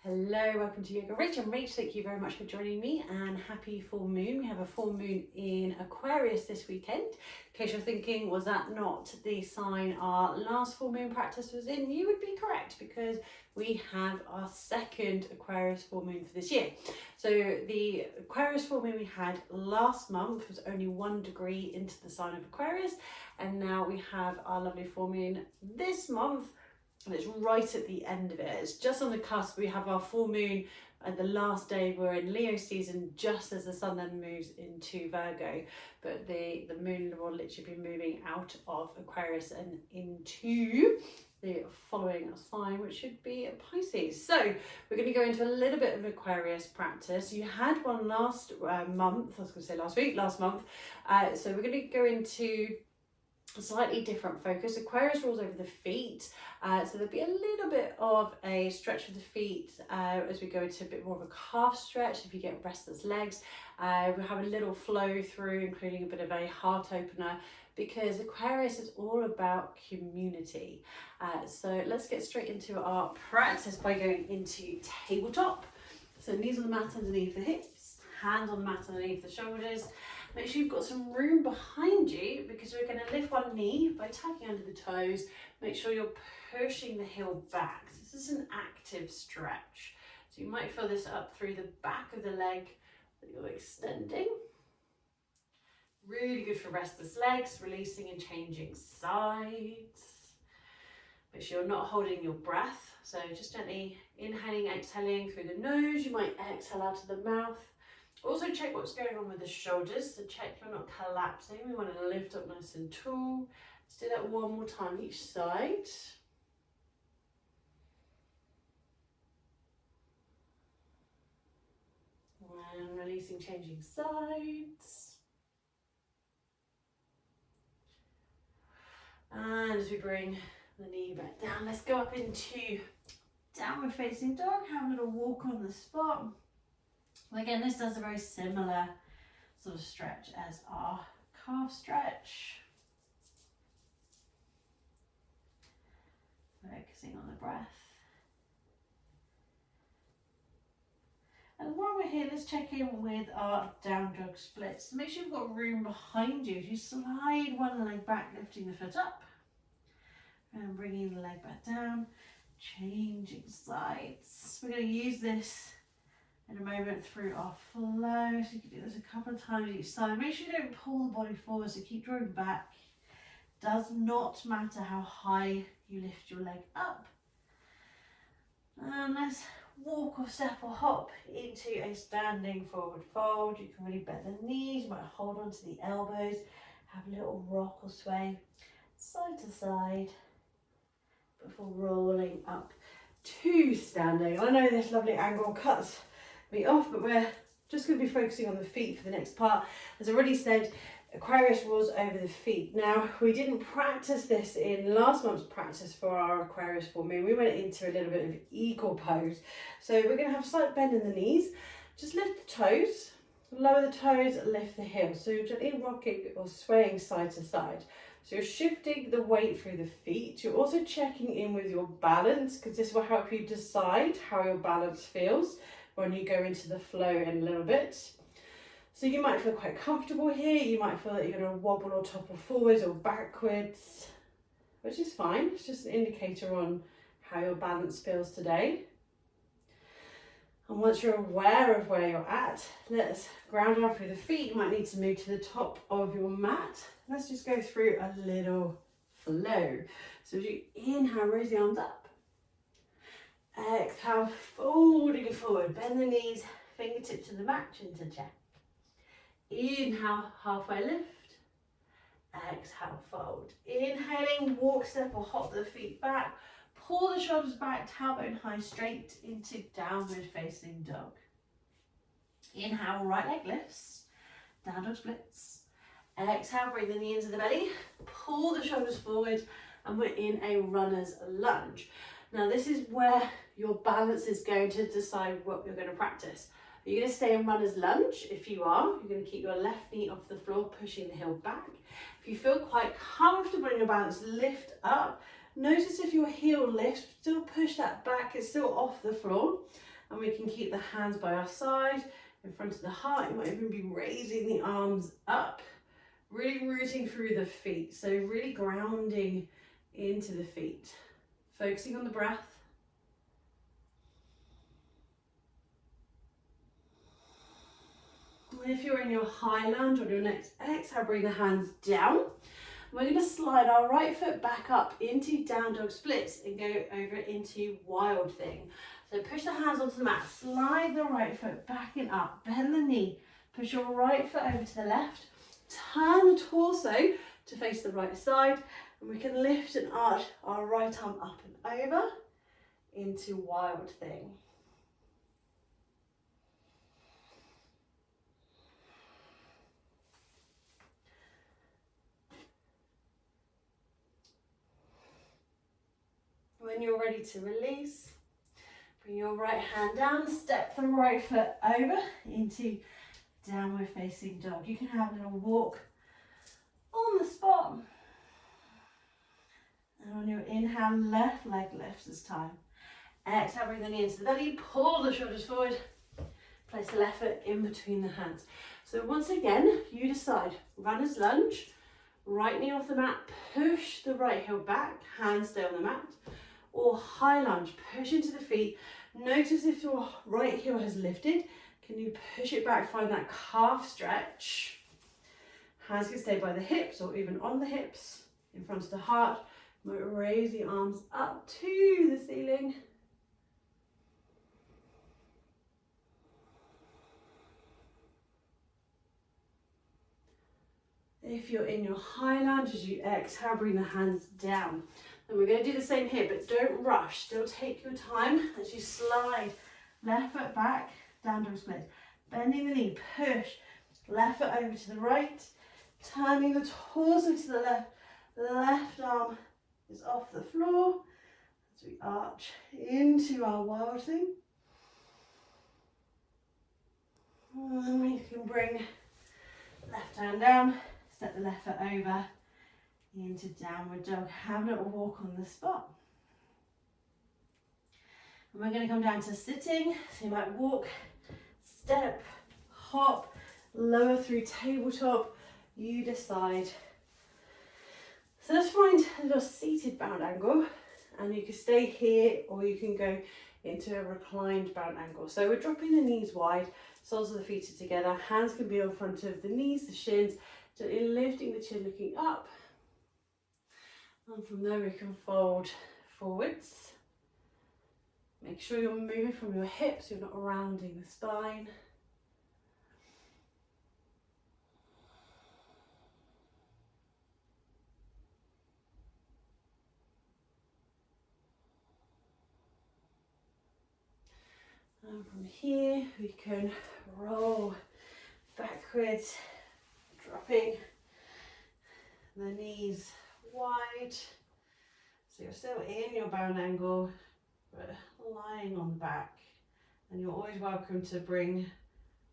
Hello, welcome to Yoga Rach. I'm Rach. Thank you very much for joining me and happy full moon. We have a full moon in Aquarius this weekend. In case you're thinking, was that not the sign our last full moon practice was in? You would be correct because we have our second Aquarius full moon for this year. So the Aquarius full moon we had last month was only 1 degree into the sign of Aquarius, and now we have our lovely full moon this month. And it's right at the end of it. It's just on the cusp. We have our full moon and the last day we're in Leo season just as the sun then moves into Virgo. But the moon will literally be moving out of Aquarius and into the following sign, which should be Pisces. So we're going to go into a little bit of Aquarius practice. You had one last month, I was going to say last month. So we're going to go into a slightly different focus. Aquarius rules over the feet, so there'll be a little bit of a stretch of the feet as we go into a bit more of a calf stretch if you get restless legs. We'll have a little flow through, including a bit of a heart opener, because Aquarius is all about community. So let's get straight into our practice by going into tabletop. So knees on the mat underneath the hips, hands on the mat underneath the shoulders. Make sure you've got some room behind you because we're going to lift one knee by tucking under the toes. Make sure you're pushing the heel back. So this is an active stretch. So you might feel this up through the back of the leg that you're extending. Really good for restless legs, releasing and changing sides. Make sure you're not holding your breath. So just gently inhaling, exhaling through the nose. You might exhale out of the mouth. Also check what's going on with the shoulders, so check you're not collapsing. We want to lift up nice and tall. Let's do that one more time each side. And releasing, changing sides. And as we bring the knee back down, let's go up into downward facing dog. Have a little walk on the spot. Again, this does a very similar sort of stretch as our calf stretch. Focusing on the breath. And while we're here, let's check in with our down dog splits. Make sure you've got room behind you. As you slide one leg back, lifting the foot up. And bringing the leg back down. Changing sides. We're going to use this in a moment through our flow, so you can do this a couple of times each side. Make sure you don't pull the body forward, so keep drawing back. Does not matter how high you lift your leg up. And let's walk or step or hop into a standing forward fold. You can really bend the knees, you might hold onto the elbows, have a little rock or sway side to side before rolling up to standing. I know this lovely angle cuts me off, but we're just going to be focusing on the feet for the next part. As I already said, Aquarius rules over the feet. Now, we didn't practice this in last month's practice for our Aquarius full moon. We went into a little bit of eagle pose. So we're going to have a slight bend in the knees. Just lift the toes, lower the toes, lift the heels. So you're gently rocking or swaying side to side. So you're shifting the weight through the feet. You're also checking in with your balance, because this will help you decide how your balance feels when you go into the flow in a little bit. So you might feel quite comfortable here. You might feel that you're going to wobble or topple forwards or backwards, which is fine. It's just an indicator on how your balance feels today. And once you're aware of where you're at, let's ground out through the feet. You might need to move to the top of your mat. Let's just go through a little flow. So as you inhale, raise the arms up. Exhale, folding forward, bend the knees, fingertips to the mat, chin to chest. Inhale, halfway lift. Exhale, fold. Inhaling, walk, step or hop the feet back. Pull the shoulders back, tailbone high, straight into downward facing dog. Inhale, right leg lifts, down dog splits. Exhale, bring the knee into the belly, pull the shoulders forward, and we're in a runner's lunge. Now this is where your balance is going to decide what you're going to practice. Are you going to stay in runner's lunge? If you are, you're going to keep your left knee off the floor, pushing the heel back. If you feel quite comfortable in your balance, lift up. Notice if your heel lifts, still push that back, it's still off the floor. And we can keep the hands by our side, in front of the heart. You might even be raising the arms up, really rooting through the feet. So really grounding into the feet, focusing on the breath. And if you're in your high lunge, on your next exhale, bring the hands down. We're going to slide our right foot back up into down dog splits and go over into wild thing. So push the hands onto the mat, slide the right foot back and up, bend the knee, push your right foot over to the left, turn the torso to face the right side, and we can lift and arch our right arm up and over into wild thing. When you're ready to release, bring your right hand down, step the right foot over into downward facing dog. You can have a little walk on the spot. And on your inhale, left leg lifts this time. Exhale, bring the knee into the belly, pull the shoulders forward, place the left foot in between the hands. So once again, you decide, runner's lunge, right knee off the mat, push the right heel back, hands stay on the mat, or high lunge, push into the feet. Notice if your right heel has lifted, can you push it back, find that calf stretch. Hands can stay by the hips or even on the hips, in front of the heart. Might raise the arms up to the ceiling. If you're in your high lunge, as you exhale, bring the hands down. And we're going to do the same here, but don't rush. Still take your time as you slide left foot back, down dog split. Bending the knee, push. Left foot over to the right. Turning the torso to the left. The left arm is off the floor as we arch into our wild thing. And then we can bring left hand down, step the left foot over into downward dog. Have a little walk on the spot. And we're going to come down to sitting. So you might walk, step, hop, lower through tabletop. You decide. So let's find a little seated bound angle, and you can stay here or you can go into a reclined bound angle. So we're dropping the knees wide, soles of the feet are together, hands can be in front of the knees, the shins, gently lifting the chin, looking up. And from there we can fold forwards. Make sure you're moving from your hips, you're not rounding the spine. And from here we can roll backwards, dropping the knees wide. So you're still in your bound angle, but lying on the back. And you're always welcome to bring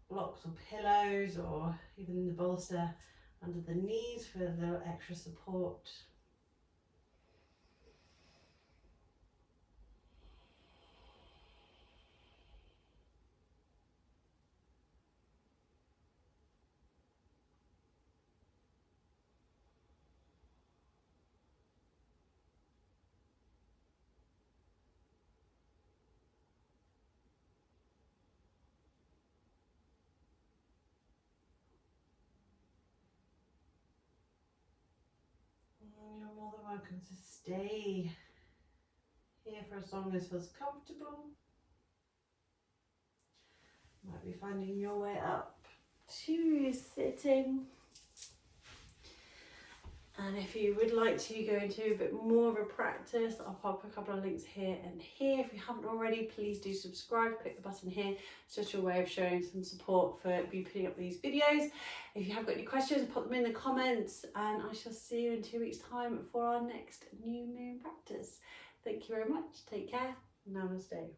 blocks or pillows or even the bolster under the knees for the extra support. You're more than welcome to stay here for as long as feels comfortable. Might be finding your way up to sitting. And if you would like to go into a bit more of a practice, I'll pop a couple of links here and here. If you haven't already, please do subscribe, click the button here. It's just your way of showing some support for me putting up these videos. If you have got any questions, put them in the comments, and I shall see you in 2 weeks' time for our next new moon practice. Thank you very much. Take care. Namaste.